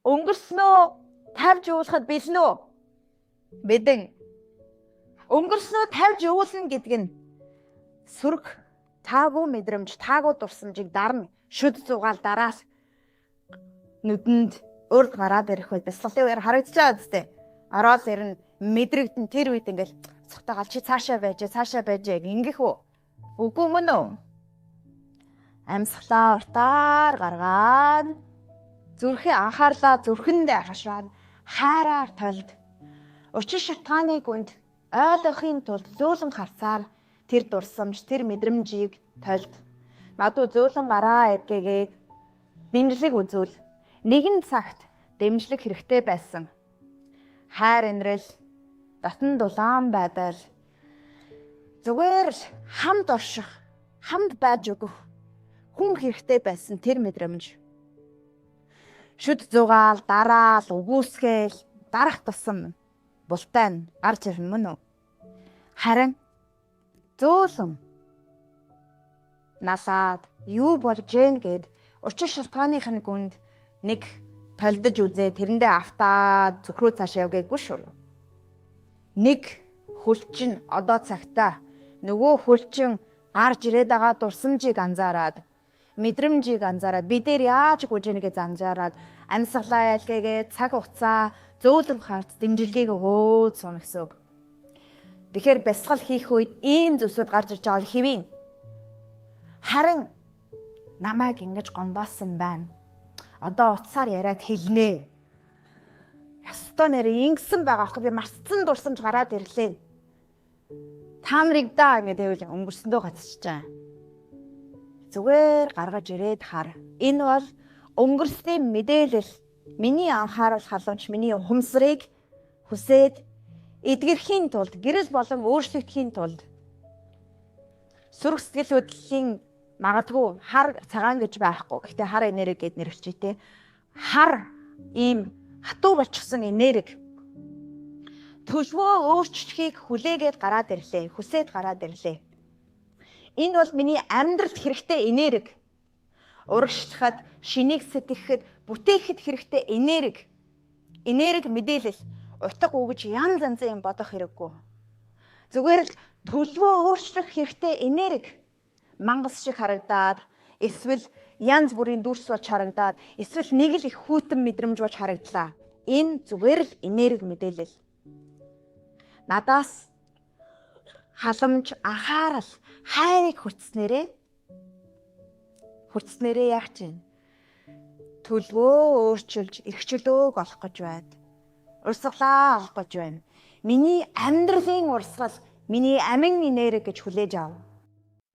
өнгөрснөө тавьж уулахад бэлэн үү? Мэдэн. Өнгөрснөө тавьж уулна гэдэг нь сүрг таагүй мэдрэмж, таагүй дурсамжийг дарна. Шүд зугаал дараас нүдэнд урд гараад ирэх үед бясалгын үеэр харагдчихаа үстэй. Ороод ирнэ, мэдрэгдэн тэр үед ингээл цогтойгоо чи цаашаа байж ингэх үү? Үгүй мөн үү? Амьсгалаа уртаар гаргаад зүрхээ анхаарлаа зүрхэндээ хашаад хайраар тольд. Учир шалтгааны гүнд ойлгохын тулд зөөлөн харцаар тэр дурсамж, тэр мэдрэмжийг тольд. Магадгүй зөөлөн гараа эргээгээд дэмжлэг үзүүл. Нэгэн цагт дэмжлэг хэрэгтэй байсан. Хайр инрэл, дотн дулаан байдал, зүгээр хамт орших, хамт байж өгөх хүн хэрэгтэй байсан тэр мэдрэмж. Шүд зугаал, дараал, үгүйсгээл, дарах тусам бултай нь гарч ирнэ мөн үү? Харин зөөлөн насаад юу болж гэн гэд учир шалтгааныхын гүнд нэг толдож үзээ тэрэндээ автаад зөвхрөө цаашаа явгээгүй шүү. Нэг хүлчин одоо цагтаа нөгөө хүлчин гарч ирээд байгаа дурсамжийг анзаараад мэдрэмжийг анзаараад бид дээр яаж гүйж нэгэ анзаараад амьсгалаа ялгээгээ цаг хугацаа зөөлөн харц дэмжлэгийг өгөөд сууна гэсэн үг. Тэгэхээр бясалгал хийх үед ийм зүйлсүүд гарч ирж байгааг хэвэн. Харин намайг ингэж гомдоосон байна. Одоо утсаар яриад хэлнэ. Ястаа нэрээ ингэсэн байгаа аахгүй би марцсан дурсамж гараад ирлээ. Та нарыг даа гэдэг өнгөрсөндөө гацчихжээ. Зүгээр гаргаж ирээд хар. Энэ бол өнгөрсний мэдээлэл. Миний анхаарал халамж, миний ухамсарыг хүсээд эдгэрхийн тулд, гэрэл болон өөрчлөгдөхийн тулд сүрэг сэтгэл хөдлөлийн магадгүй хар цагаан гэж байхгүй. Гэхдээ хар энерги гэд нэрвчтэй. Хар ийм хатуу болчихсон энерги төлөвөө өөрчлөхийг хүлээгээд гараад ирлээ. Хүсээд гараад ирлээ. Энэ бол миний амьдралд хэрэгтэй энерги. Урагшлахад, шинийг сэтгэхэд, бүтээхэд хэрэгтэй энерги. Энерги мэдээлэл утга өгж янз янзын юм бодох хэрэггүй. Зүгээр л төлөвөө өөрчлөх хэрэгтэй энерги. Мангас шиг харагдаад, эсвэл янз бүрийн дүрс болж харагдаад, эсвэл нэг л их хүйтэн мэдрэмж болж харагдлаа. Энэ зүгээр л энерги мэдээлэл. Надаас халамж, анхаарал, хайрыг хүртснээрээ яах чинь? Төлөвөө өөрчилж, эрхчлөөг олох гэж байна. Урсгалаа авах гэж байна. Миний амьдралын урсгал, миний амин энерги гэж хүлээж ав.